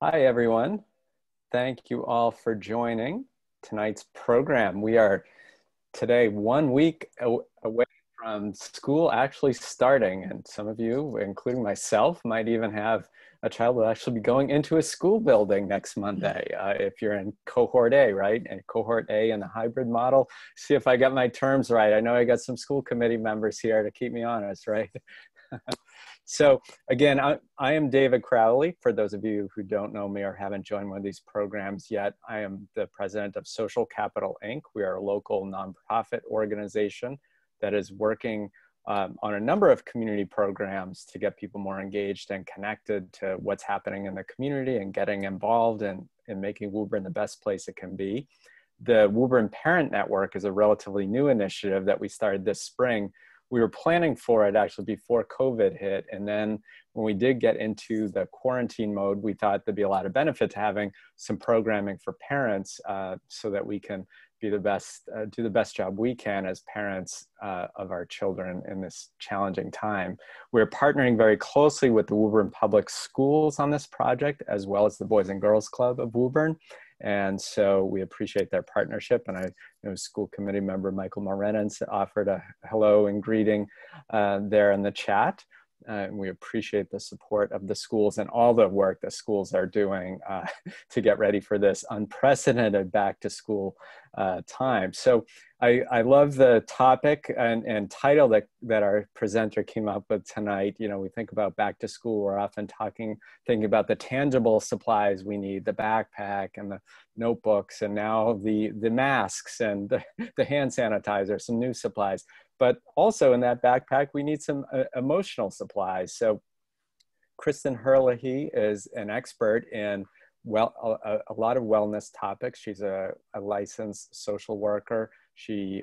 Hi, everyone. Thank you all for joining tonight's program. We are today 1 week away from school actually starting, and some of you, including myself, might even have a child will actually be going into a school building next Monday. If you're in cohort A, right? And cohort A in the hybrid model. See if I got my terms right. I know I got some school committee members here to keep me honest, right? So again, I am David Crowley. For those of you who don't know me or haven't joined one of these programs yet, I am the president of Social Capital Inc. We are a local nonprofit organization that is working on a number of community programs to get people more engaged and connected to what's happening in the community and getting involved in making Woburn the best place it can be. The Woburn Parent Network is a relatively new initiative that we started this spring. We were planning for it actually before COVID hit. And then when we did get into the quarantine mode, we thought there'd be a lot of benefit to having some programming for parents so that we can be the best, do the best job we can as parents of our children in this challenging time. We're partnering very closely with the Woburn Public Schools on this project, as well as the Boys and Girls Club of Woburn. And so we appreciate their partnership. And I know school committee member Michael Morenens offered a hello and greeting there in the chat. And we appreciate the support of the schools and all the work the schools are doing to get ready for this unprecedented back to school time. So I love the topic and title that our presenter came up with tonight. You know, we think about back to school, we're often thinking about the tangible supplies we need, the backpack and the notebooks, and now the masks and the hand sanitizer, some new supplies. But also in that backpack, we need some emotional supplies. So Kristen Herlihy is an expert in a lot of wellness topics. She's a licensed social worker. She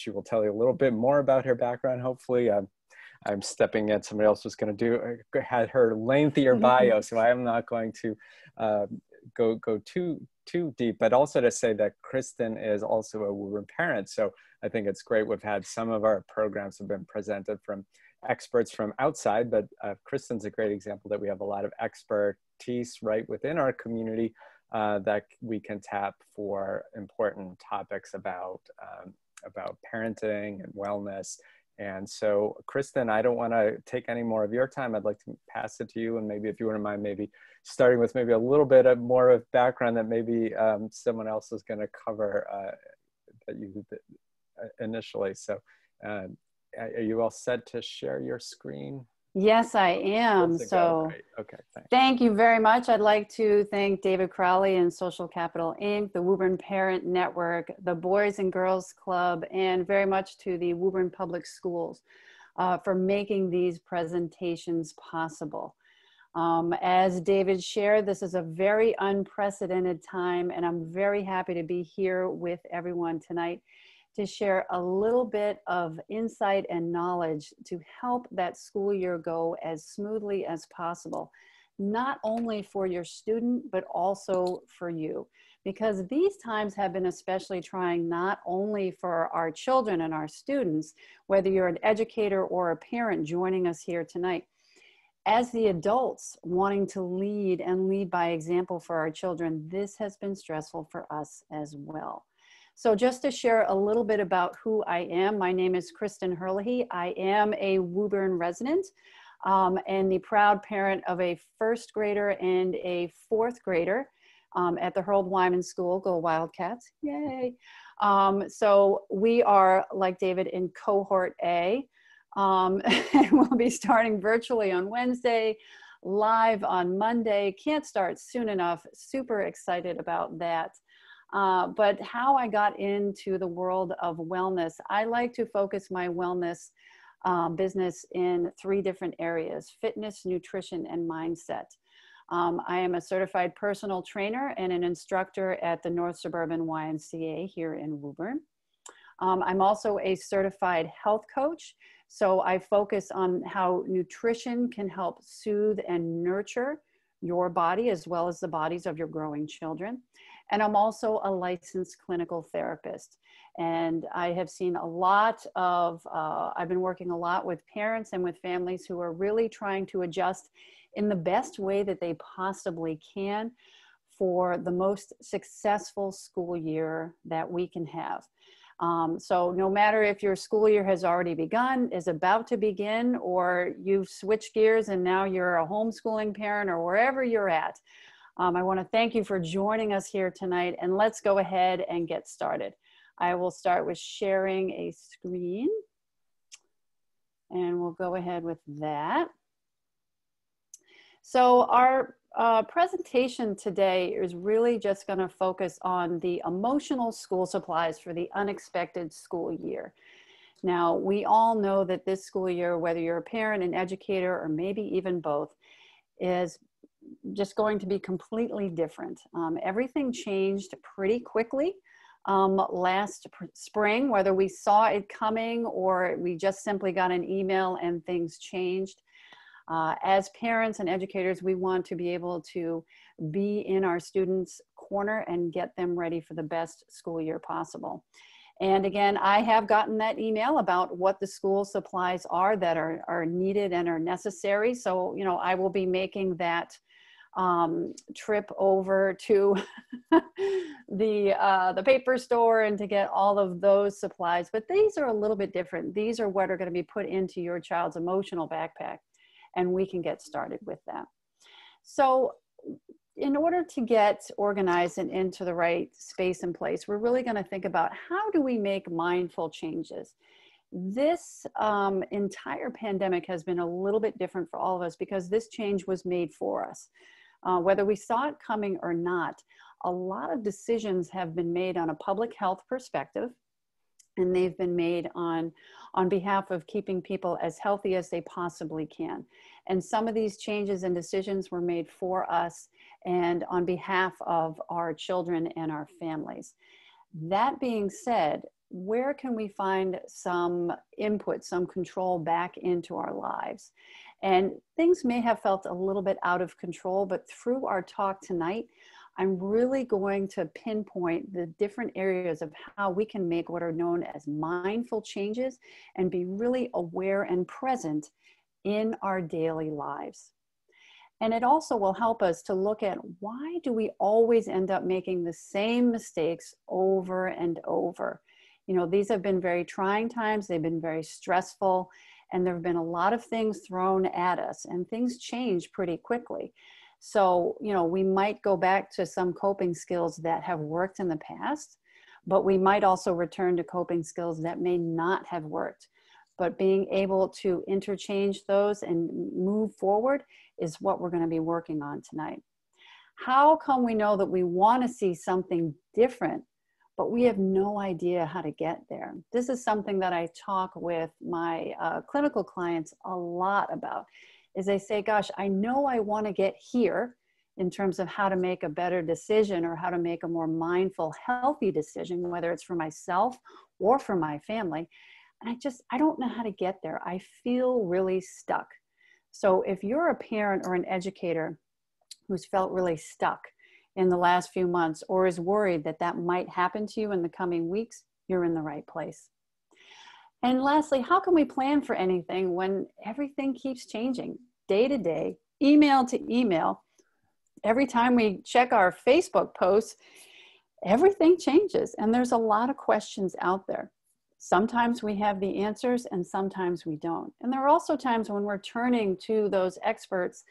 will tell you a little bit more about her background, hopefully. I'm stepping in. Somebody else was going to had her lengthier bio, so I am not going to go too deep, but also to say that Kristen is also a Woburn parent. So I think it's great. We've had some of our programs have been presented from experts from outside, but Kristen's a great example that we have a lot of expertise right within our community that we can tap for important topics about parenting and wellness. And so, Kristen, I don't want to take any more of your time. I'd like to pass it to you, and maybe if you wouldn't mind, maybe starting with maybe a little bit of more of background that maybe someone else is going to cover that you initially. So, are you all set to share your screen? Yes, I am. So right. Okay, thanks. Thank you very much. I'd like to thank David Crowley and Social Capital Inc., the Woburn Parent Network, the Boys and Girls Club, and very much to the Woburn Public Schools for making these presentations possible. As David shared, this is a very unprecedented time, and I'm very happy to be here with everyone tonight to share a little bit of insight and knowledge to help that school year go as smoothly as possible, not only for your student, but also for you. Because these times have been especially trying not only for our children and our students, whether you're an educator or a parent joining us here tonight, as the adults wanting to lead and lead by example for our children, this has been stressful for us as well. So just to share a little bit about who I am, my name is Kristen Herlihy. I am a Woburn resident and the proud parent of a first grader and a fourth grader at the Harold Wyman School. Go Wildcats, yay. So we are, like David, in cohort A. And we'll be starting virtually on Wednesday, live on Monday. Can't start soon enough. Super excited about that. But how I got into the world of wellness, I like to focus my wellness business in 3 different areas: fitness, nutrition, and mindset. I am a certified personal trainer and an instructor at the North Suburban YMCA here in Woburn. I'm also a certified health coach. So I focus on how nutrition can help soothe and nurture your body as well as the bodies of your growing children. And I'm also a licensed clinical therapist. And I have seen a lot of, I've been working a lot with parents and with families who are really trying to adjust in the best way that they possibly can for the most successful school year that we can have. So no matter if your school year has already begun, is about to begin, or you've switched gears and now you're a homeschooling parent, or wherever you're at, I want to thank you for joining us here tonight, and let's go ahead and get started. I will start with sharing a screen, and we'll go ahead with that. So our presentation today is really just going to focus on the emotional school supplies for the unexpected school year. Now, we all know that this school year, whether you're a parent, an educator, or maybe even both, is just going to be completely different. Everything changed pretty quickly last spring, whether we saw it coming or we just simply got an email and things changed. As parents and educators, we want to be able to be in our students' corner and get them ready for the best school year possible. And again, I have gotten that email about what the school supplies are that are needed and are necessary. So, you know, I will be making that trip over to the paper store and to get all of those supplies. But these are a little bit different. These are what are going to be put into your child's emotional backpack, and we can get started with that. So in order to get organized and into the right space and place, we're really going to think about how do we make mindful changes. This entire pandemic has been a little bit different for all of us because this change was made for us. Whether we saw it coming or not, a lot of decisions have been made on a public health perspective, and they've been made on behalf of keeping people as healthy as they possibly can. And some of these changes and decisions were made for us and on behalf of our children and our families. That being said, where can we find some input, some control back into our lives? And things may have felt a little bit out of control, but through our talk tonight, I'm really going to pinpoint the different areas of how we can make what are known as mindful changes and be really aware and present in our daily lives. And it also will help us to look at why do we always end up making the same mistakes over and over? You know, these have been very trying times, they've been very stressful, and there have been a lot of things thrown at us, and things change pretty quickly. So, you know, we might go back to some coping skills that have worked in the past, but we might also return to coping skills that may not have worked. But being able to interchange those and move forward is what we're going to be working on tonight. How come we know that we want to see something different, but we have no idea how to get there? This is something that I talk with my clinical clients a lot about. Is they say, gosh, I know I want to get here in terms of how to make a better decision or how to make a more mindful, healthy decision, whether it's for myself or for my family. And I don't know how to get there. I feel really stuck. So if you're a parent or an educator who's felt really stuck in the last few months or is worried that that might happen to you in the coming weeks, you're in the right place. And lastly, how can we plan for anything when everything keeps changing day to day, email to email? Every time we check our Facebook posts, everything changes, and there's a lot of questions out there. Sometimes we have the answers and sometimes we don't. And there are also times when we're turning to those experts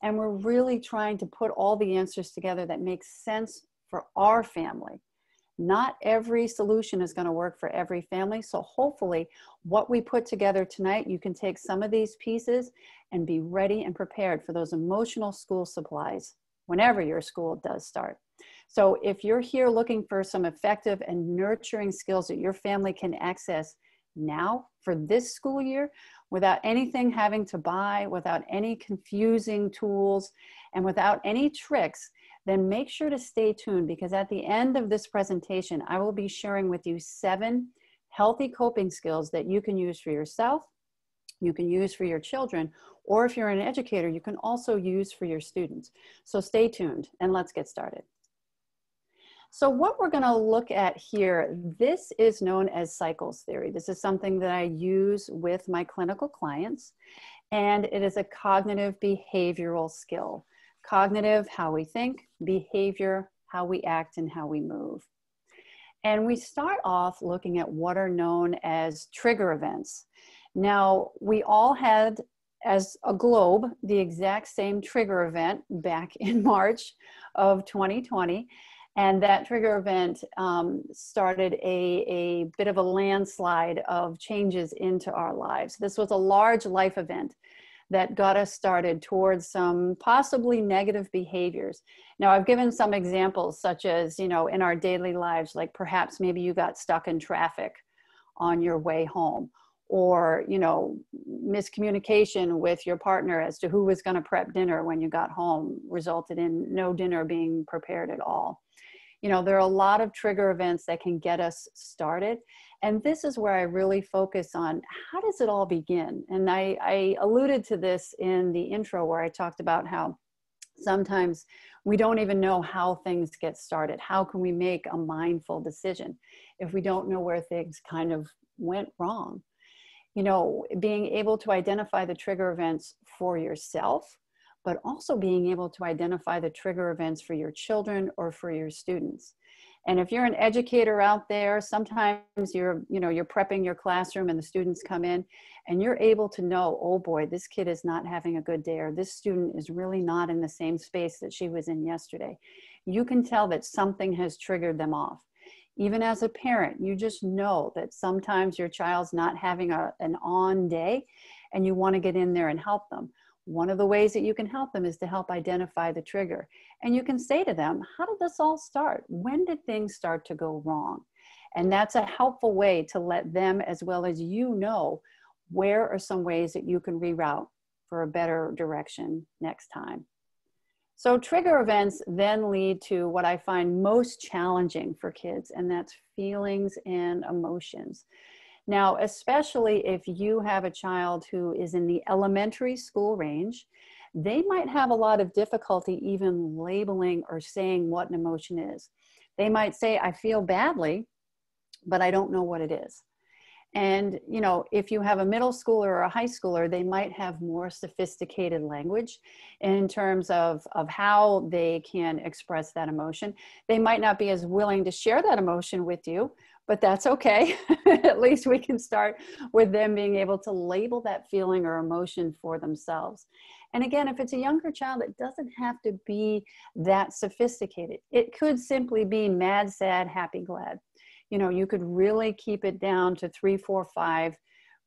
and we're really trying to put all the answers together that make sense for our family. Not every solution is going to work for every family. So hopefully what we put together tonight, you can take some of these pieces and be ready and prepared for those emotional school supplies whenever your school does start. So if you're here looking for some effective and nurturing skills that your family can access now for this school year, without anything having to buy, without any confusing tools, and without any tricks, then make sure to stay tuned, because at the end of this presentation, I will be sharing with you 7 healthy coping skills that you can use for yourself, you can use for your children, or if you're an educator, you can also use for your students. So stay tuned and let's get started. So what we're going to look at here, this is known as cycles theory. This is something that I use with my clinical clients. And it is a cognitive behavioral skill. Cognitive, how we think; behavior, how we act and how we move. And we start off looking at what are known as trigger events. Now, we all had, as a globe, the exact same trigger event back in March of 2020. And that trigger event started a bit of a landslide of changes into our lives. This was a large life event that got us started towards some possibly negative behaviors. Now, I've given some examples, such as, in our daily lives, like perhaps maybe you got stuck in traffic on your way home, or, miscommunication with your partner as to who was going to prep dinner when you got home resulted in no dinner being prepared at all. There are a lot of trigger events that can get us started. And this is where I really focus on, how does it all begin? And I alluded to this in the intro, where I talked about how sometimes we don't even know how things get started. How can we make a mindful decision if we don't know where things kind of went wrong? Being able to identify the trigger events for yourself, but also being able to identify the trigger events for your children or for your students. And if you're an educator out there, sometimes you're prepping your classroom and the students come in and you're able to know, oh boy, this kid is not having a good day, or this student is really not in the same space that she was in yesterday. You can tell that something has triggered them off. Even as a parent, you just know that sometimes your child's not having an on day and you want to get in there and help them. One of the ways that you can help them is to help identify the trigger. And you can say to them, how did this all start? When did things start to go wrong? And that's a helpful way to let them, as well as know where are some ways that you can reroute for a better direction next time. So trigger events then lead to what I find most challenging for kids, and that's feelings and emotions. Now, especially if you have a child who is in the elementary school range, they might have a lot of difficulty even labeling or saying what an emotion is. They might say, I feel badly, but I don't know what it is. And, if you have a middle schooler or a high schooler, they might have more sophisticated language in terms of how they can express that emotion. They might not be as willing to share that emotion with you, but that's okay. At least we can start with them being able to label that feeling or emotion for themselves. And again, if it's a younger child, it doesn't have to be that sophisticated. It could simply be mad, sad, happy, glad. You could really keep it down to 3, 4, 5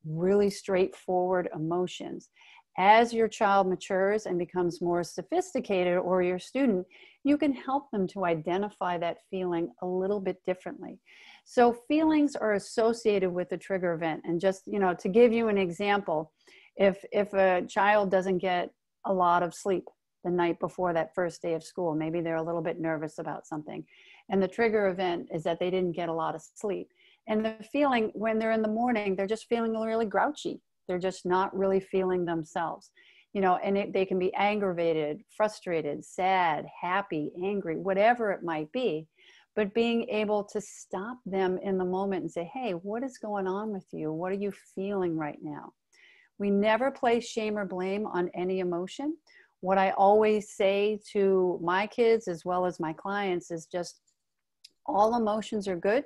really straightforward emotions. As your child matures and becomes more sophisticated, or your student, you can help them to identify that feeling a little bit differently. So feelings are associated with the trigger event. And just, to give you an example, if a child doesn't get a lot of sleep the night before that first day of school, maybe they're a little bit nervous about something, and the trigger event is that they didn't get a lot of sleep. And the feeling when they're in the morning, they're just feeling really grouchy. They're just not really feeling themselves, and they can be aggravated, frustrated, sad, happy, angry, whatever it might be. But being able to stop them in the moment and say, hey, what is going on with you? What are you feeling right now? We never place shame or blame on any emotion. What I always say to my kids as well as my clients is just, all emotions are good.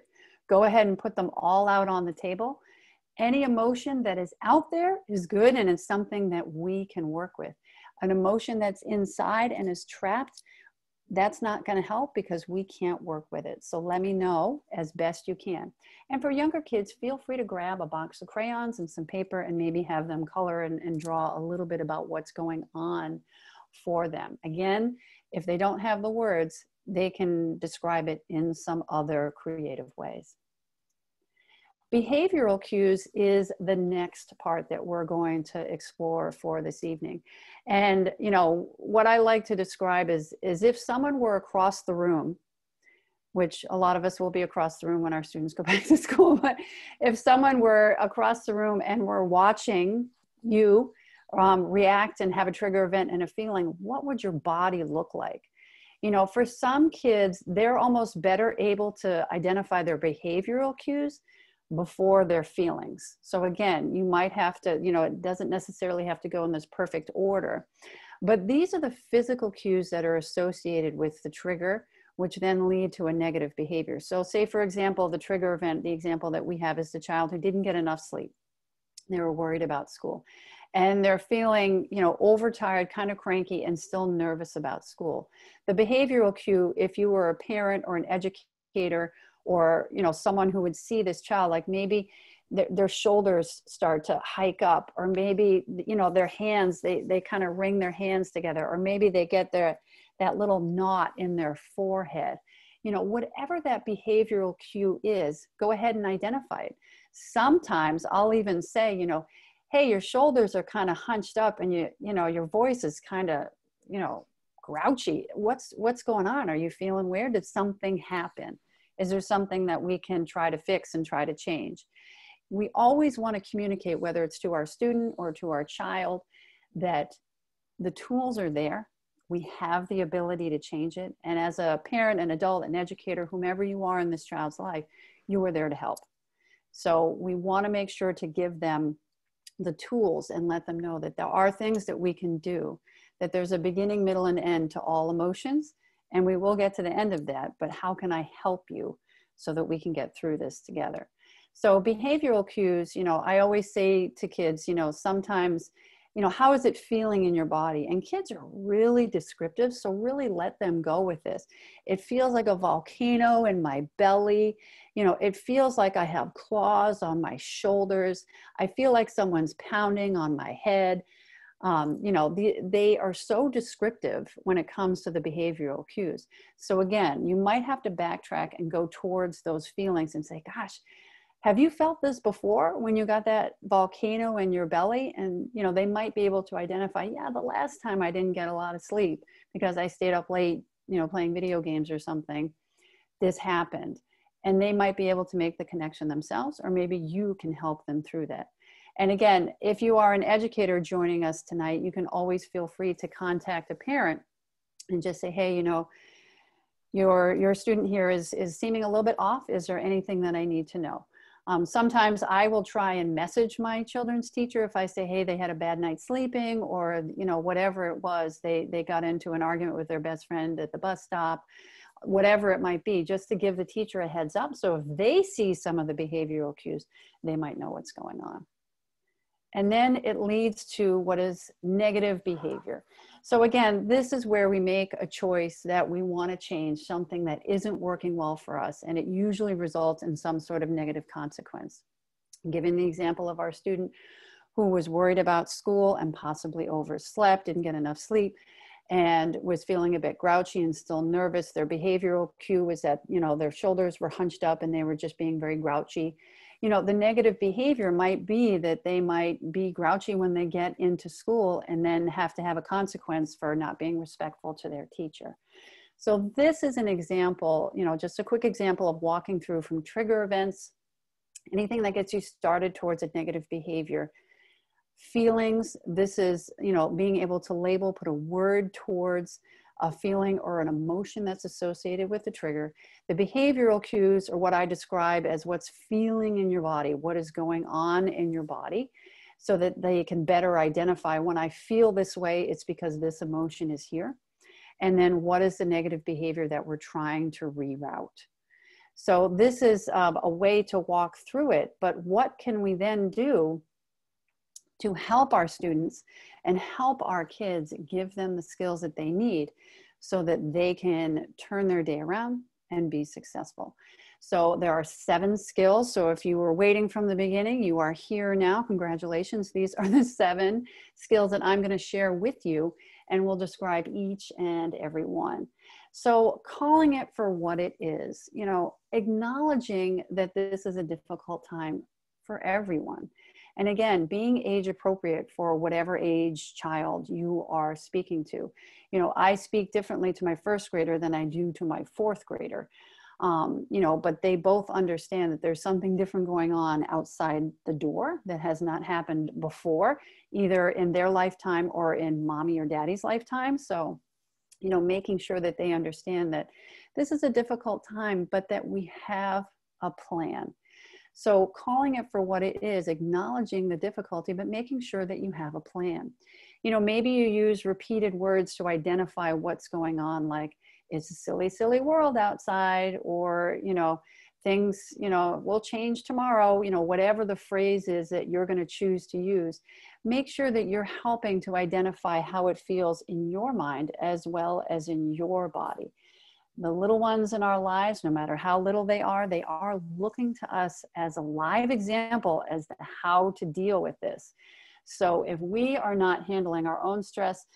Go ahead and put them all out on the table. Any emotion that is out there is good, and it's something that we can work with. An emotion that's inside and is trapped, that's not going to help because we can't work with it. So let me know as best you can. And for younger kids, feel free to grab a box of crayons and some paper and maybe have them color and draw a little bit about what's going on for them. Again, if they don't have the words, they can describe it in some other creative ways. Behavioral cues is the next part that we're going to explore for this evening. And, what I like to describe is if someone were across the room, which a lot of us will be across the room when our students go back to school, but if someone were across the room and were watching you react and have a trigger event and a feeling, what would your body look like? For some kids, they're almost better able to identify their behavioral cues before their feelings. So again, you might have to, it doesn't necessarily have to go in this perfect order, but these are the physical cues that are associated with the trigger, which then lead to a negative behavior. So say, for example, the trigger event, the example that we have is the child who didn't get enough sleep. They were worried about school and they're feeling, overtired, kind of cranky, and still nervous about school. The behavioral cue, if you were a parent or an educator or, someone who would see this child, like maybe their shoulders start to hike up, or maybe, their hands, they kind of wring their hands together, or maybe they get that little knot in their forehead. Whatever that behavioral cue is, go ahead and identify it. Sometimes I'll even say, hey, your shoulders are kind of hunched up and your voice is kind of, grouchy. What's going on? Are you feeling weird? Did something happen? Is there something that we can try to fix and try to change? We always want to communicate, whether it's to our student or to our child, that the tools are there. We have the ability to change it. And as a parent, an adult, an educator, whomever you are in this child's life, you are there to help. So we want to make sure to give them the tools and let them know that there are things that we can do, that there's a beginning, middle, and end to all emotions. And we will get to the end of that, but how can I help you so that we can get through this together? So behavioral cues, I always say to kids, sometimes, how is it feeling in your body? And kids are really descriptive, so really let them go with this. It feels like a volcano in my belly. It feels like I have claws on my shoulders. I feel like someone's pounding on my head. They are so descriptive when it comes to the behavioral cues. So again, you might have to backtrack and go towards those feelings and say, gosh, have you felt this before when you got that volcano in your belly? And, they might be able to identify, yeah, the last time I didn't get a lot of sleep because I stayed up late, playing video games or something, this happened. And they might be able to make the connection themselves, or maybe you can help them through that. And again, if you are an educator joining us tonight, you can always feel free to contact a parent and just say, hey, your student here is seeming a little bit off. Is there anything that I need to know? Sometimes I will try and message my children's teacher if I say, hey, they had a bad night sleeping, or, whatever it was, they got into an argument with their best friend at the bus stop, whatever it might be, just to give the teacher a heads up. So if they see some of the behavioral cues, they might know what's going on. And then it leads to what is negative behavior. So again, this is where we make a choice that we want to change something that isn't working well for us, and it usually results in some sort of negative consequence. Given the example of our student who was worried about school and possibly overslept, didn't get enough sleep, and was feeling a bit grouchy and still nervous. Their behavioral cue was that, their shoulders were hunched up and they were just being very grouchy. The negative behavior might be that they might be grouchy when they get into school and then have to have a consequence for not being respectful to their teacher. So this is an example, just a quick example of walking through from trigger events, anything that gets you started towards a negative behavior. Feelings, this is, being able to label, put a word towards a feeling or an emotion that's associated with the trigger. The behavioral cues are what I describe as what's feeling in your body, what is going on in your body, so that they can better identify, when I feel this way, it's because this emotion is here. And then what is the negative behavior that we're trying to reroute? So this is a way to walk through it, but what can we then do to help our students and help our kids, give them the skills that they need so that they can turn their day around and be successful? So there are 7 skills. So if you were waiting from the beginning, you are here now. Congratulations. These are the 7 skills that I'm going to share with you, and we'll describe each and every one. So calling it for what it is, acknowledging that this is a difficult time for everyone. And again, being age appropriate for whatever age child you are speaking to. I speak differently to my 1st grader than I do to my 4th grader. But they both understand that there's something different going on outside the door that has not happened before, either in their lifetime or in mommy or daddy's lifetime. So, making sure that they understand that this is a difficult time, but that we have a plan. So calling it for what it is, acknowledging the difficulty, but making sure that you have a plan. You know, maybe you use repeated words to identify what's going on, like, it's a silly, silly world outside, or, you know, things, you know, will change tomorrow, you know, whatever the phrase is that you're going to choose to use. Make sure that you're helping to identify how it feels in your mind as well as in your body. The little ones in our lives, no matter how little they are looking to us as a live example as to how to deal with this. So if we are not handling our own stress,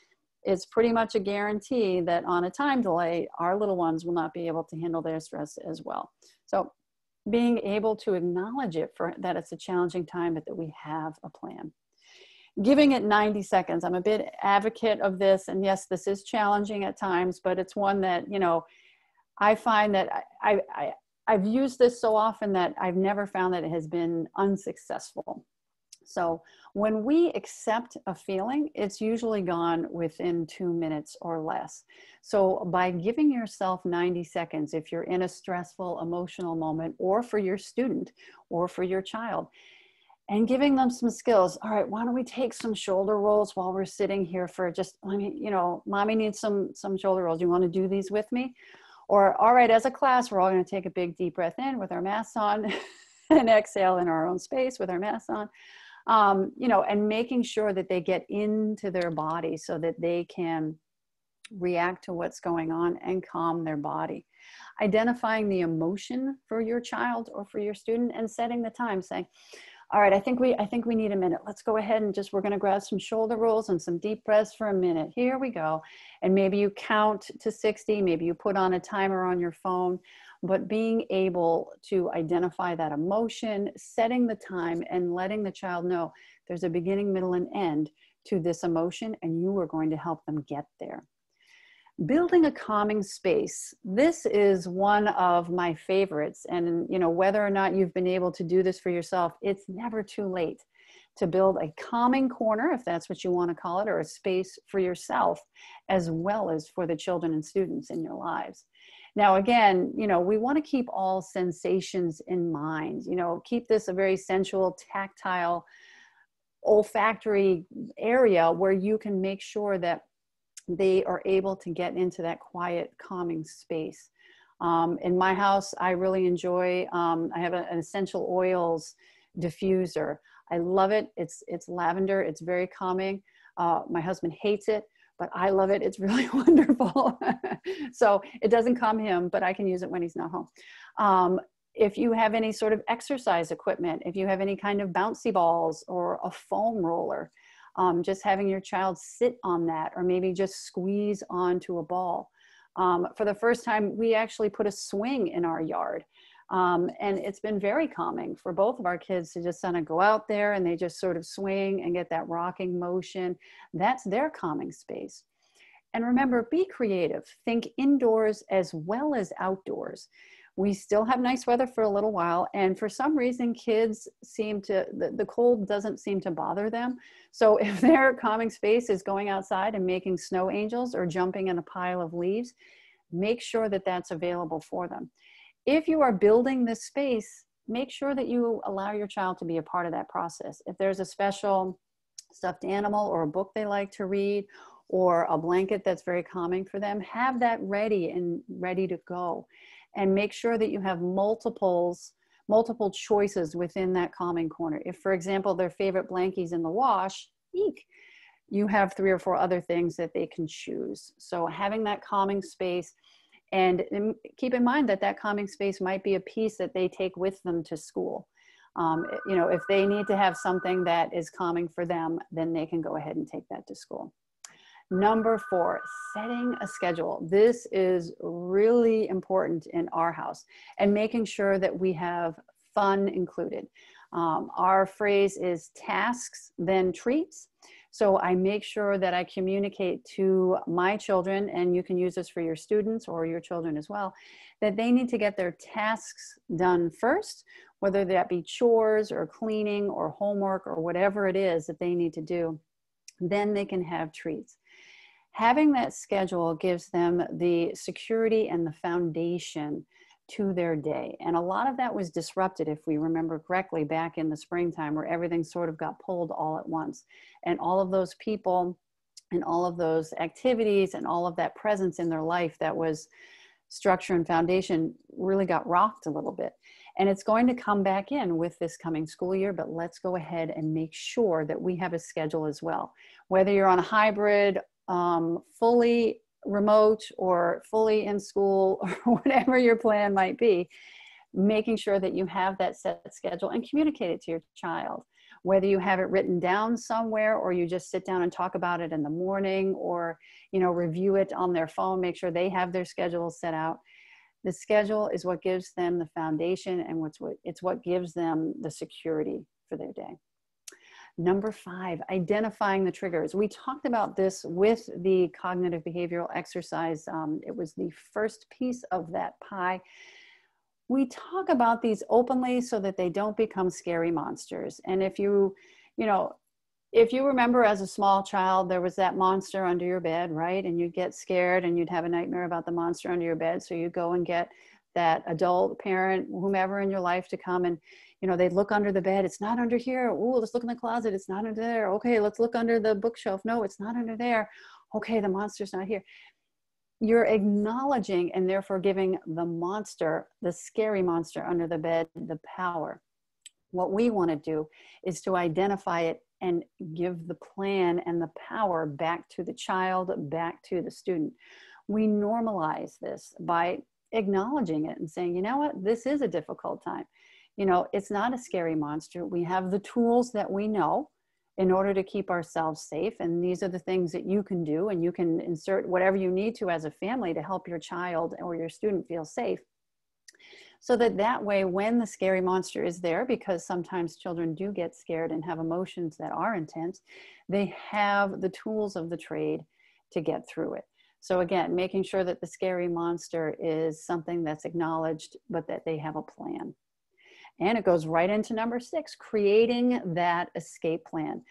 it's pretty much a guarantee that on a time delay, our little ones will not be able to handle their stress as well. So being able to acknowledge it for that it's a challenging time, but that we have a plan. Giving it 90 seconds. I'm a bit advocate of this. And yes, this is challenging at times, but it's one that, you know, I find that I've used this so often that I've never found that it has been unsuccessful. So when we accept a feeling, it's usually gone within 2 minutes or less. So by giving yourself 90 seconds, if you're in a stressful, emotional moment, or for your student or for your child, and giving them some skills. All right, why don't we take some shoulder rolls while we're sitting here for just, I mean, you know, mommy needs some shoulder rolls. You want to do these with me? Or, all right, as a class, we're all going to take a big deep breath in with our masks on and exhale in our own space with our masks on. You know, and making sure that they get into their body so that they can react to what's going on and calm their body. Identifying the emotion for your child or for your student and setting the time, saying, all right, I think we need a minute. Let's go ahead and we're going to grab some shoulder rolls and some deep breaths for a minute. Here we go. And maybe you count to 60, maybe you put on a timer on your phone, but being able to identify that emotion, setting the time and letting the child know there's a beginning, middle, and end to this emotion, and you are going to help them get there. Building a calming space. This is one of my favorites. And, you know, whether or not you've been able to do this for yourself, it's never too late to build a calming corner, if that's what you want to call it, or a space for yourself, as well as for the children and students in your lives. Now, again, you know, we want to keep all sensations in mind, you know, keep this a very sensual, tactile, olfactory area where you can make sure that they are able to get into that quiet, calming space. In my house, I really enjoy, I have an essential oils diffuser. I love it. It's lavender. It's very calming. My husband hates it, but I love it. It's really wonderful. So it doesn't calm him, but I can use it when he's not home. If you have any sort of exercise equipment, if you have any kind of bouncy balls or a foam roller, just having your child sit on that, or maybe just squeeze onto a ball. For the first time, we actually put a swing in our yard. And it's been very calming for both of our kids to just kind of go out there and they just sort of swing and get that rocking motion. That's their calming space. And remember, be creative. Think indoors as well as outdoors. We still have nice weather for a little while. And for some reason, kids seem to, the cold doesn't seem to bother them. So if their calming space is going outside and making snow angels or jumping in a pile of leaves, make sure that that's available for them. If you are building this space, make sure that you allow your child to be a part of that process. If there's a special stuffed animal or a book they like to read, or a blanket that's very calming for them, have that ready and ready to go. And make sure that you have multiple choices within that calming corner. If, for example, their favorite blankie's in the wash, eek, you have 3 or 4 other things that they can choose. So having that calming space, and keep in mind that that calming space might be a piece that they take with them to school. You know, if they need to have something that is calming for them, then they can go ahead and take that to school. Number 4, setting a schedule. This is really important in our house, and making sure that we have fun included. Our phrase is tasks, then treats. So I make sure that I communicate to my children, and you can use this for your students or your children as well, that they need to get their tasks done first, whether that be chores or cleaning or homework or whatever it is that they need to do. Then they can have treats. Having that schedule gives them the security and the foundation to their day. And a lot of that was disrupted, if we remember correctly, back in the springtime, where everything sort of got pulled all at once. And all of those people and all of those activities and all of that presence in their life that was structure and foundation really got rocked a little bit. And it's going to come back in with this coming school year, but let's go ahead and make sure that we have a schedule as well. Whether you're on a hybrid, fully remote, or fully in school, or whatever your plan might be, making sure that you have that set schedule and communicate it to your child. Whether you have it written down somewhere, or you just sit down and talk about it in the morning, or, you know, review it on their phone, make sure they have their schedule set out. The schedule is what gives them the foundation, and it's what gives them the security for their day. Number 5, identifying the triggers. We talked about this with the cognitive behavioral exercise. It was the first piece of that pie. We talk about these openly so that they don't become scary monsters. And if you remember as a small child, there was that monster under your bed, right? And you'd get scared and you'd have a nightmare about the monster under your bed. So you go and get that adult parent, whomever in your life, to come and, you know, they'd look under the bed. It's not under here. Ooh, let's look in the closet. It's not under there. Okay, let's look under the bookshelf. No, it's not under there. Okay, the monster's not here. You're acknowledging and therefore giving the monster, the scary monster under the bed, the power. What we want to do is to identify it and give the plan and the power back to the child, back to the student. We normalize this by acknowledging it and saying, you know what, this is a difficult time. You know, it's not a scary monster. We have the tools that we know in order to keep ourselves safe. And these are the things that you can do, and you can insert whatever you need to as a family to help your child or your student feel safe. So that way, when the scary monster is there, because sometimes children do get scared and have emotions that are intense, they have the tools of the trade to get through it. So again, making sure that the scary monster is something that's acknowledged, but that they have a plan. And it goes right into number 6, creating that escape plan.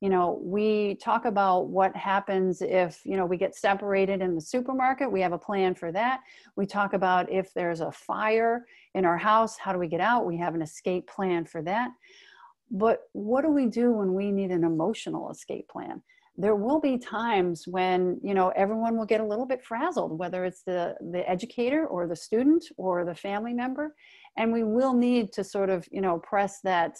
You know, we talk about what happens if, you know, we get separated in the supermarket. We have a plan for that. We talk about if there's a fire in our house, how do we get out? We have an escape plan for that. But what do we do when we need an emotional escape plan? There will be times when, you know, everyone will get a little bit frazzled, whether it's the educator or the student or the family member. And we will need to sort of, you know, press that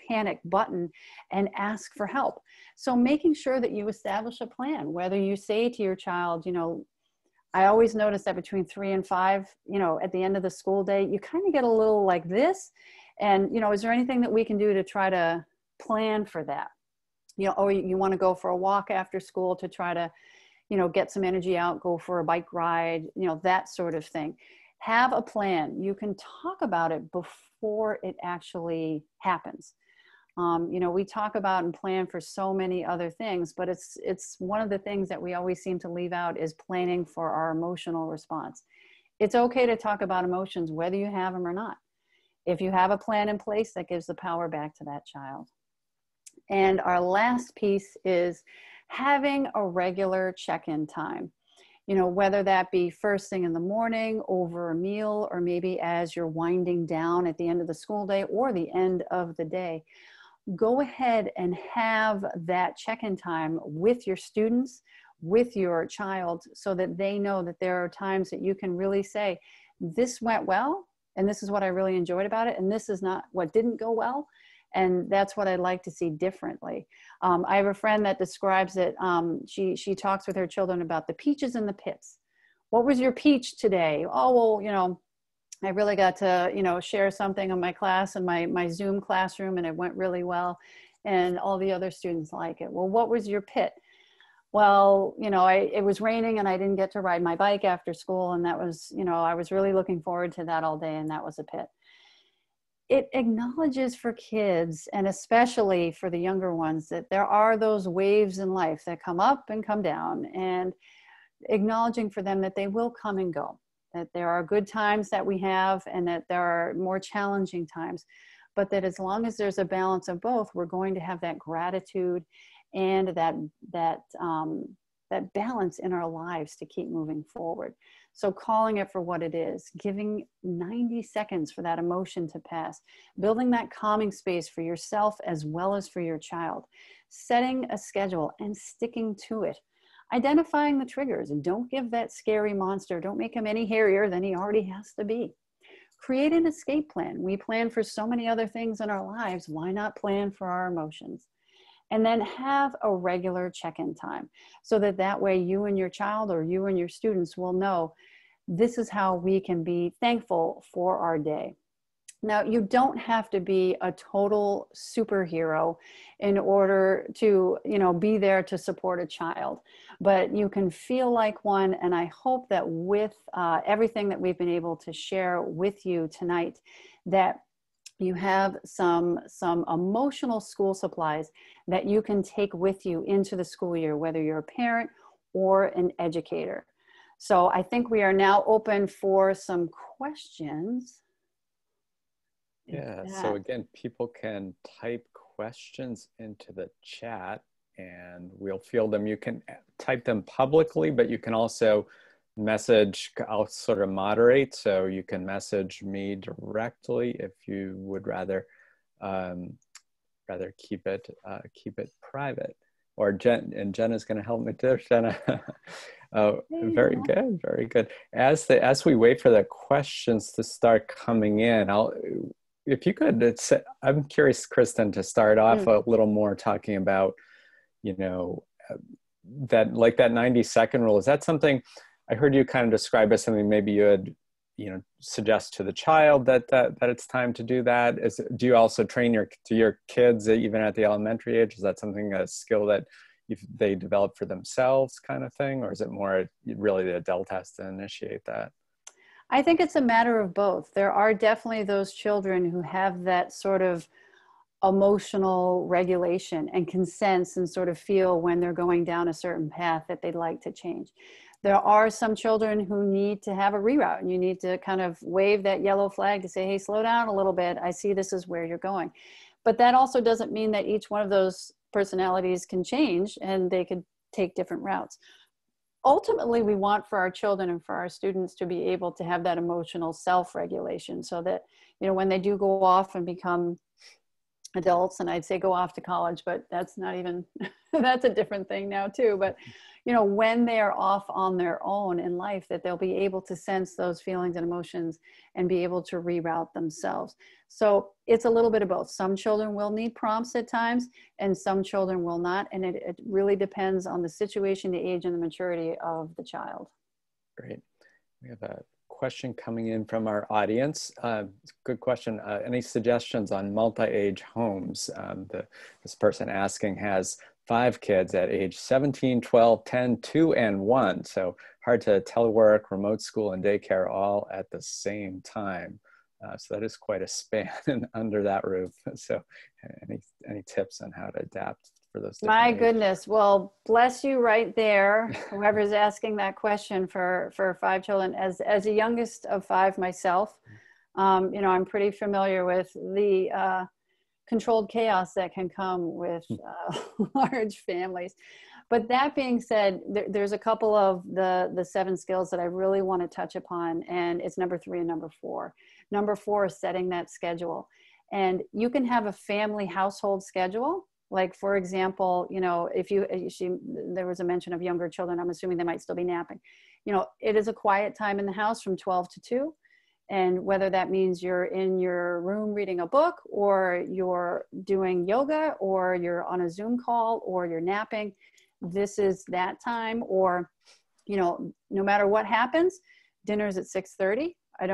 panic button and ask for help. So making sure that you establish a plan, whether you say to your child, you know, I always notice that between 3 and 5, you know, at the end of the school day, you kind of get a little like this. And, you know, is there anything that we can do to try to plan for that? You know, or you want to go for a walk after school to try to, you know, get some energy out, go for a bike ride, you know, that sort of thing. Have a plan. You can talk about it before it actually happens. You know, we talk about and plan for so many other things, but it's one of the things that we always seem to leave out is planning for our emotional response. It's okay to talk about emotions, whether you have them or not. If you have a plan in place, that gives the power back to that child. And our last piece is having a regular check-in time. You know, whether that be first thing in the morning over a meal, or maybe as you're winding down at the end of the school day or the end of the day, go ahead and have that check-in time with your students, with your child, so that they know that there are times that you can really say, this went well, and this is what I really enjoyed about it, and this is not what didn't go well. And that's what I'd like to see differently. I have a friend that describes it. She talks with her children about the peaches and the pits. What was your peach today? Oh, well, you know, I really got to, you know, share something in my class and my Zoom classroom, and it went really well. And all the other students like it. Well, what was your pit? Well, you know, it was raining and I didn't get to ride my bike after school. And that was, you know, I was really looking forward to that all day, and that was a pit. It acknowledges for kids, and especially for the younger ones, that there are those waves in life that come up and come down, and acknowledging for them that they will come and go, that there are good times that we have and that there are more challenging times, but that as long as there's a balance of both, we're going to have that gratitude and that balance in our lives to keep moving forward. So calling it for what it is, giving 90 seconds for that emotion to pass, building that calming space for yourself as well as for your child, setting a schedule and sticking to it, identifying the triggers, and don't give that scary monster, don't make him any hairier than he already has to be. Create an escape plan. We plan for so many other things in our lives. Why not plan for our emotions? And then have a regular check-in time so that that way you and your child or you and your students will know this is how we can be thankful for our day. Now, you don't have to be a total superhero in order to, be there to support a child, but you can feel like one. And I hope that with everything that we've been able to share with you tonight, that you have some emotional school supplies that you can take with you into the school year, whether you're a parent or an educator. So I think we are now open for some questions. Yeah, so again, people can type questions into the chat and we'll field them. You can type them publicly, but you can also message, I'll sort of moderate, so you can message me directly if you would rather keep it private. Or Jenna's going to help me too. Jenna. Very good, very good. As we wait for the questions to start coming in, if you could, I'm curious, Kristen, to start off a little more talking about, that 90-second rule. Is that something I heard you kind of describe as something maybe you would, suggest to the child that it's time to do that? Do you also train your kids even at the elementary age? Is that a skill that they develop for themselves kind of thing? Or is it more really the adult has to initiate that? I think it's a matter of both. There are definitely those children who have that sort of emotional regulation and can sense and sort of feel when they're going down a certain path that they'd like to change. There are some children who need to have a reroute, and you need to kind of wave that yellow flag to say, hey, slow down a little bit. I see this is where you're going. But that also doesn't mean that each one of those personalities can change and they could take different routes. Ultimately, we want for our children and for our students to be able to have that emotional self-regulation so that, when they do go off and become adults, and I'd say go off to college, but that's not even, that's a different thing now too. But, when they are off on their own in life, that they'll be able to sense those feelings and emotions and be able to reroute themselves. So it's a little bit of both. Some children will need prompts at times and some children will not. And it really depends on the situation, the age, and the maturity of the child. Great. We have a question coming in from our audience. Good question. Any suggestions on multi-age homes? This person asking has 5 kids at age 17, 12, 10, 2, and 1. So hard to telework, remote school, and daycare all at the same time. So that is quite a span under that roof. So any tips on how to adapt for those? My goodness. Well, bless you right there. Whoever's asking that question for 5 children. As the youngest of 5 myself, I'm pretty familiar with the controlled chaos that can come with large families. But that being said, there's a couple of the 7 skills that I really want to touch upon, and it's number 3 and number 4. Number 4 is setting that schedule. And you can have a family household schedule. Like, for example, if there was a mention of younger children, I'm assuming they might still be napping. It is a quiet time in the house from 12 to 2. And whether that means you're in your room reading a book, or you're doing yoga, or you're on a Zoom call, or you're napping, this is that time. Or, no matter what happens, dinner's at 6:30. We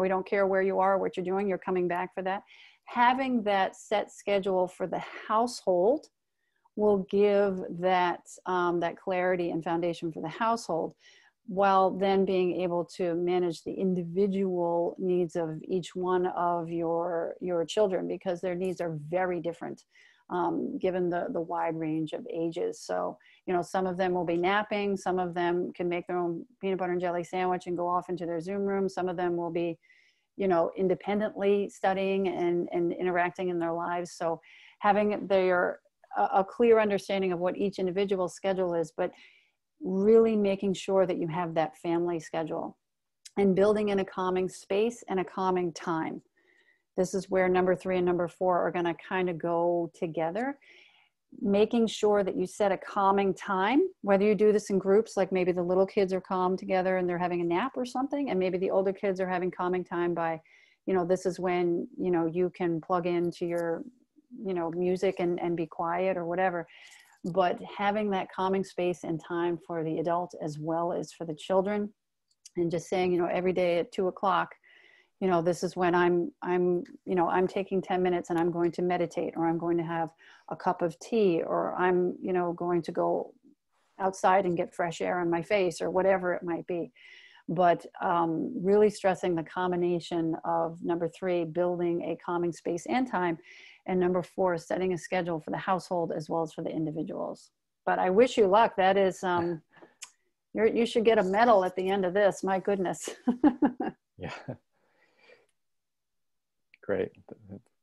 don't care where you are, or what you're doing, you're coming back for that. Having that set schedule for the household will give that clarity and foundation for the household, while then being able to manage the individual needs of each one of your children, because their needs are very different given the wide range of ages. So, some of them will be napping, some of them can make their own peanut butter and jelly sandwich and go off into their Zoom room. Some of them will be, independently studying and interacting in their lives. So having a clear understanding of what each individual schedule is, but really making sure that you have that family schedule and building in a calming space and a calming time. This is where number 3 and number 4 are going to kind of go together. Making sure that you set a calming time, whether you do this in groups, like maybe the little kids are calm together and they're having a nap or something, and maybe the older kids are having calming time by, this is when, you can plug into your, music and be quiet or whatever. But having that calming space and time for the adult as well as for the children, and just saying, every day at 2:00, this is when I'm taking 10 minutes and I'm going to meditate, or I'm going to have a cup of tea, or I'm, going to go outside and get fresh air on my face, or whatever it might be. But really stressing the combination of number 3, building a calming space and time, and number 4, setting a schedule for the household as well as for the individuals. But I wish you luck. That is, you should get a medal at the end of this. My goodness. Yeah. Great.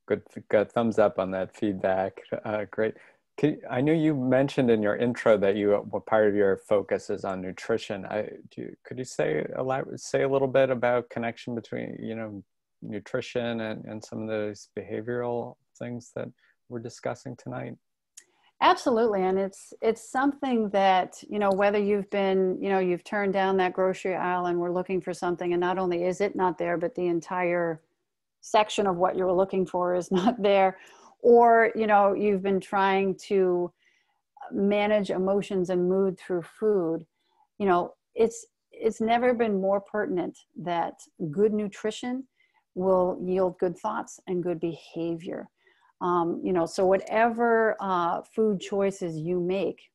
Good thumbs up on that feedback. Great. I know you mentioned in your intro that part of your focus is on nutrition. Could you say a little bit about connection between, nutrition and some of those behavioral things that we're discussing tonight? Absolutely. And it's something that, whether you've been, you've turned down that grocery aisle and we're looking for something, and not only is it not there, but the entire section of what you were looking for is not there, or you've been trying to manage emotions and mood through food. It's never been more pertinent that good nutrition will yield good thoughts and good behavior. So whatever food choices you make,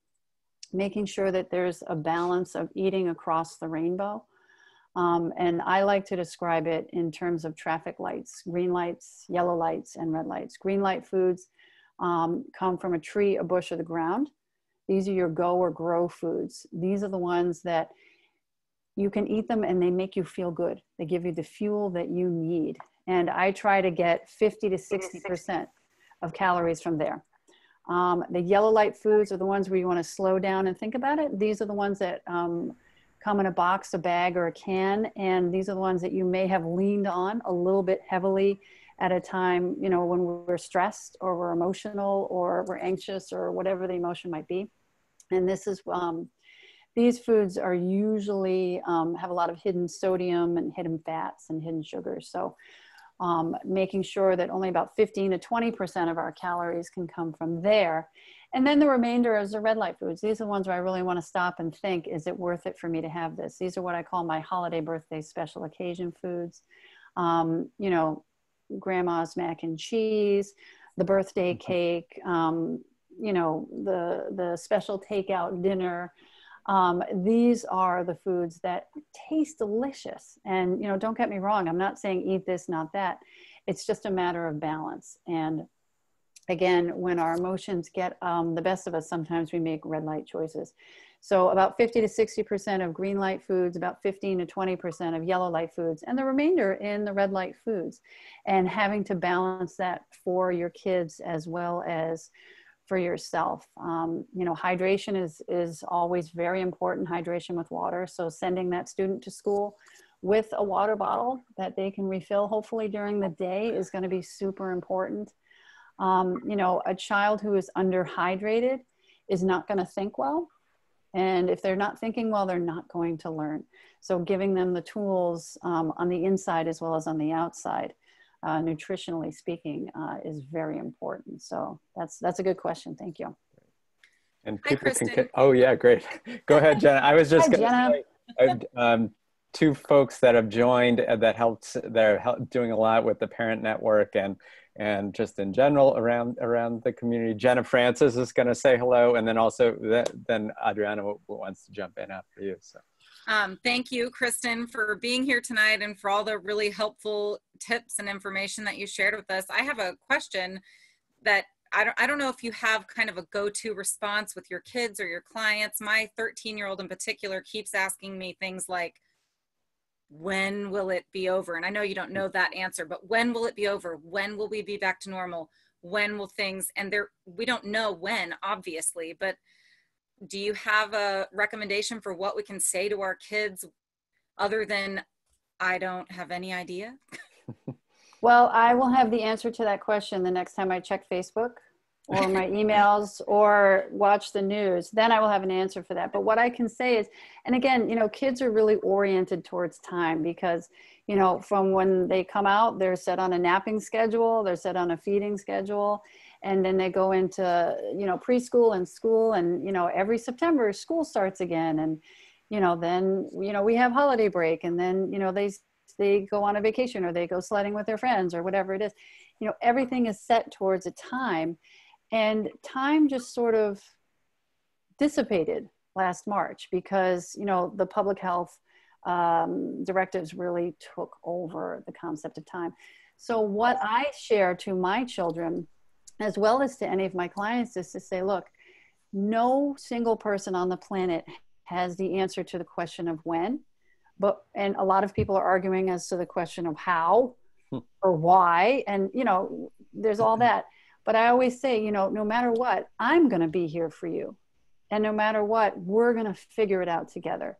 making sure that there's a balance of eating across the rainbow. And I like to describe it in terms of traffic lights: green lights, yellow lights, and red lights. Green light foods come from a tree, a bush, or the ground. These are your go or grow foods. These are the ones that you can eat them and they make you feel good. They give you the fuel that you need. And I try to get 50 to 60% of calories from there. The yellow light foods are the ones where you want to slow down and think about it. These are the ones that come in a box, a bag, or a can. And these are the ones that you may have leaned on a little bit heavily at a time, when we're stressed or we're emotional or we're anxious or whatever the emotion might be. And this is, these foods are usually have a lot of hidden sodium and hidden fats and hidden sugars. So making sure that only about 15 to 20% of our calories can come from there. And then the remainder is the red light foods. These are the ones where I really want to stop and think, is it worth it for me to have this? These are what I call my holiday, birthday, special occasion foods. Grandma's mac and cheese, the birthday cake, the special takeout dinner. These are the foods that taste delicious. And, don't get me wrong, I'm not saying eat this, not that. It's just a matter of balance. And again, when our emotions get the best of us, sometimes we make red light choices. So about 50 to 60% of green light foods, about 15 to 20% of yellow light foods, and the remainder in the red light foods. And having to balance that for your kids as well as for yourself. Hydration is always very important, hydration with water. So sending that student to school with a water bottle that they can refill, hopefully during the day, is going to be super important. A child who is underhydrated is not going to think well. And if they're not thinking well, they're not going to learn. So giving them the tools on the inside as well as on the outside, nutritionally speaking, is very important. So that's a good question. Thank you. And people can, oh yeah, great. Go ahead, Jenna. I was just going to say, two folks that have joined that are doing a lot with the Parent Network and just in general around the community. Jenna Francis is going to say hello, and then also then Adriana wants to jump in after you. So. Thank you, Kristen, for being here tonight and for all the really helpful tips and information that you shared with us. I have a question that I don't know if you have kind of a go-to response with your kids or your clients. My 13-year-old in particular keeps asking me things like, when will it be over? And I know you don't know that answer, but when will it be over? When will we be back to normal? When will things, and we don't know when, obviously, but do you have a recommendation for what we can say to our kids other than, I don't have any idea? Well, I will have the answer to that question the next time I check Facebook or my emails or watch the news. Then I will have an answer for that. But what I can say is, and again, you know, kids are really oriented towards time because, you know, from when they come out, they're set on a napping schedule, they're set on a feeding schedule, and then they go into, you know, preschool and school, and, you know, every September school starts again. And, you know, then, you know, we have holiday break, and then, you know, they go on a vacation or they go sledding with their friends or whatever it is. You know, everything is set towards a time, and time just sort of dissipated last March because, you know, the public health directives really took over the concept of time. So what I share to my children, as well as to any of my clients, is to say, look, no single person on the planet has the answer to the question of when, and a lot of people are arguing as to the question of how or why, and, you know, there's all that. But I always say, you know, no matter what, I'm going to be here for you. And no matter what, we're going to figure it out together.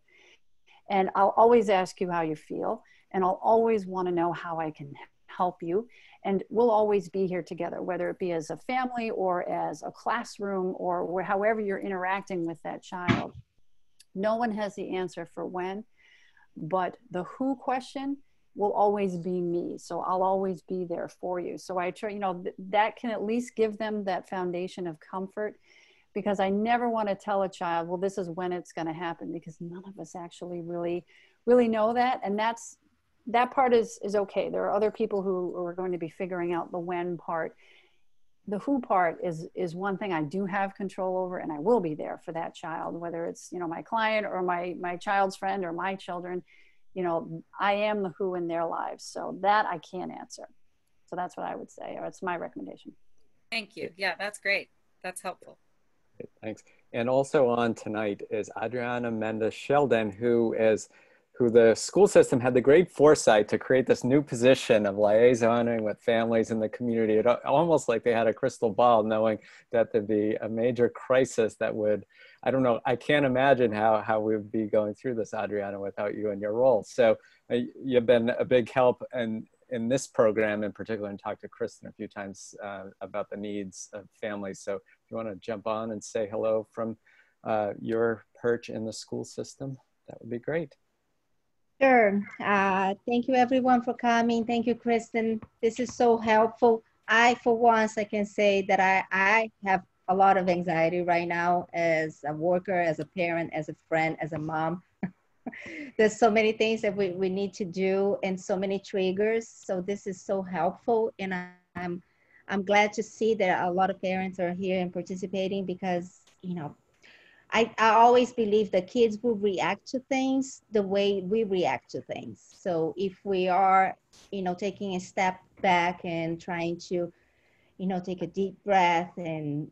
And I'll always ask you how you feel. And I'll always want to know how I can help you. And we'll always be here together, whether it be as a family or as a classroom or however you're interacting with that child. No one has the answer for when, but the who question will always be me. So I'll always be there for you. So I try, you know, that can at least give them that foundation of comfort, because I never want to tell a child, well, this is when it's going to happen, because none of us actually really know that. And that part is okay. There are other people who are going to be figuring out the when part. The who part is one thing I do have control over, and I will be there for that child, whether it's, you know, my client or my child's friend or my children. You know, I am the who in their lives. So that I can answer. So that's what I would say, or it's my recommendation. Thank you. Yeah, that's great. That's helpful. Great, thanks. And also on tonight is Adriana Mendes Sheldon, who the school system had the great foresight to create this new position of liaisoning with families in the community. It almost like they had a crystal ball, knowing that there'd be a major crisis that would, I don't know, I can't imagine how we would be going through this, Adriana, without you and your role. So you've been a big help in this program in particular, and talked to Kristen a few times about the needs of families. So if you want to jump on and say hello from your perch in the school system, that would be great. Sure. Thank you everyone for coming. Thank you, Kristen. This is so helpful. For once, I can say that I have a lot of anxiety right now as a worker, as a parent, as a friend, as a mom. There's so many things that we need to do and so many triggers. So this is so helpful. And I'm glad to see that a lot of parents are here and participating, because, you know, I always believe that kids will react to things the way we react to things. So if we are, you know, taking a step back and trying to, you know, take a deep breath and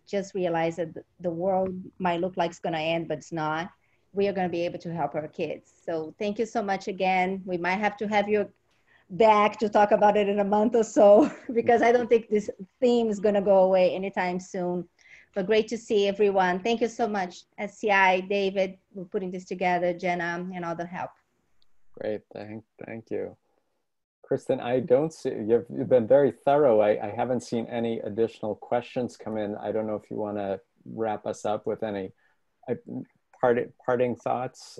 just realize that the world might look like it's going to end, but it's not, we are going to be able to help our kids. So thank you so much again. We might have to have you back to talk about it in a month or so, because I don't think this theme is going to go away anytime soon. But great to see everyone. Thank you so much, SCI, David, for putting this together, Jenna, and all the help. Great, thank you. Kristen, I don't see, you've been very thorough. I haven't seen any additional questions come in. I don't know if you want to wrap us up with any parting thoughts.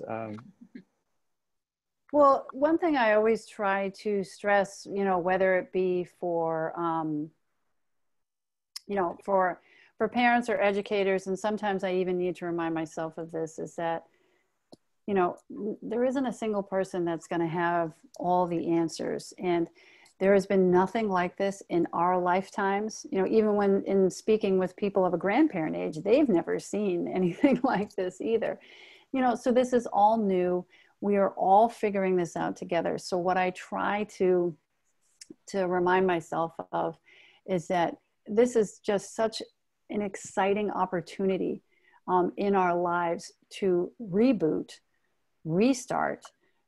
Well, one thing I always try to stress, you know, whether it be for, you know, for parents or educators, and sometimes I even need to remind myself of this, is that, you know, there isn't a single person that's going to have all the answers. And there has been nothing like this in our lifetimes. You know, even when in speaking with people of a grandparent age, they've never seen anything like this either. You know, so this is all new. We are all figuring this out together. So what I try to remind myself of is that this is just such an exciting opportunity in our lives to reboot, restart,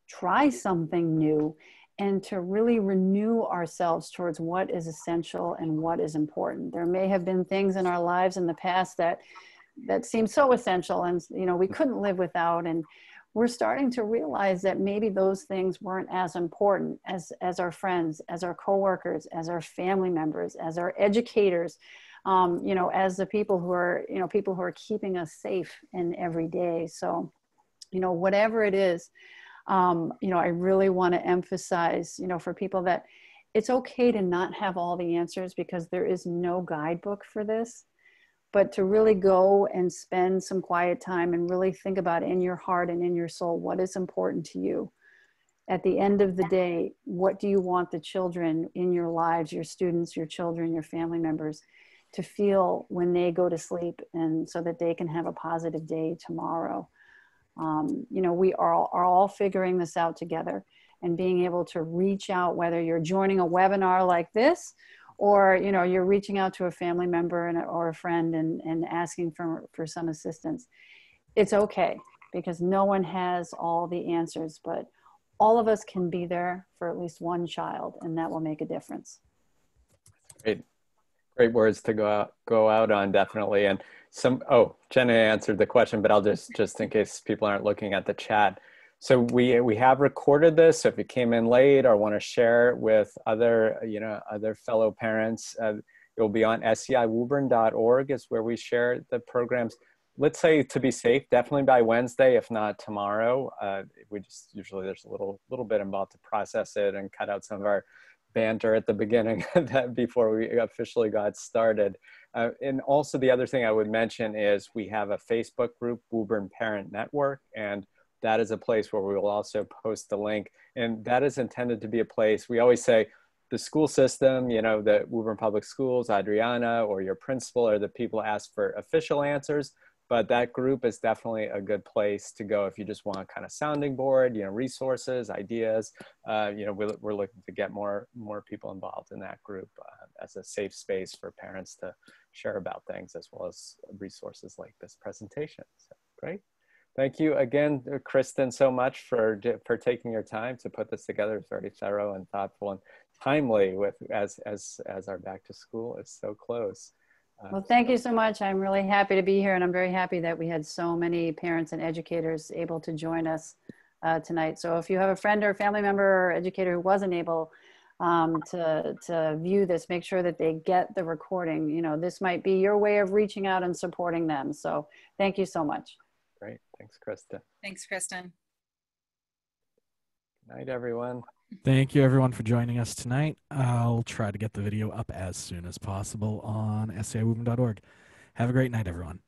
try something new, and to really renew ourselves towards what is essential and what is important. There may have been things in our lives in the past that that seemed so essential, and we couldn't live without. And we're starting to realize that maybe those things weren't as important as our friends, as our coworkers, as our family members, as our educators, as the people who are keeping us safe in every day. So, whatever it is, I really want to emphasize, for people, that it's okay to not have all the answers, because there is no guidebook for this. But to really go and spend some quiet time and really think about in your heart and in your soul, what is important to you. At the end of the day, what do you want the children in your lives, your students, your children, your family members, to feel when they go to sleep, and so that they can have a positive day tomorrow. We are all figuring this out together, and being able to reach out, whether you're joining a webinar like this, or you're reaching out to a family member or a friend and asking for some assistance. It's okay, because no one has all the answers, but all of us can be there for at least one child, and that will make a difference. Great words to go out on, definitely. And Jenna answered the question, but I'll just in case people aren't looking at the chat. So we have recorded this. So if you came in late or want to share it with other fellow parents, it'll be on seiwoburn.org is where we share the programs. Let's say, to be safe, definitely by Wednesday, if not tomorrow. Usually there's a little bit involved to process it and cut out some of our banter at the beginning before we officially got started. And also the other thing I would mention is we have a Facebook group, Woburn Parent Network, and that is a place where we will also post the link. And that is intended to be a place, we always say, the school system, the Woburn Public Schools, Adriana, or your principal are the people ask for official answers. But that group is definitely a good place to go if you just want kind of sounding board, resources, ideas. We're looking to get more people involved in that group as a safe space for parents to share about things, as well as resources like this presentation. So great. Thank you again, Kristen, so much for taking your time to put this together. It's very thorough and thoughtful and timely as our back to school is so close. Well, thank you so much. I'm really happy to be here, and I'm very happy that we had so many parents and educators able to join us tonight. So if you have a friend or family member or educator who wasn't able to view this, make sure that they get the recording. This might be your way of reaching out and supporting them. So thank you so much. Great. Thanks, Kristen. Thanks, Kristen. Good night, everyone. Thank you, everyone, for joining us tonight. I'll try to get the video up as soon as possible on seiwoburn.org. Have a great night, everyone.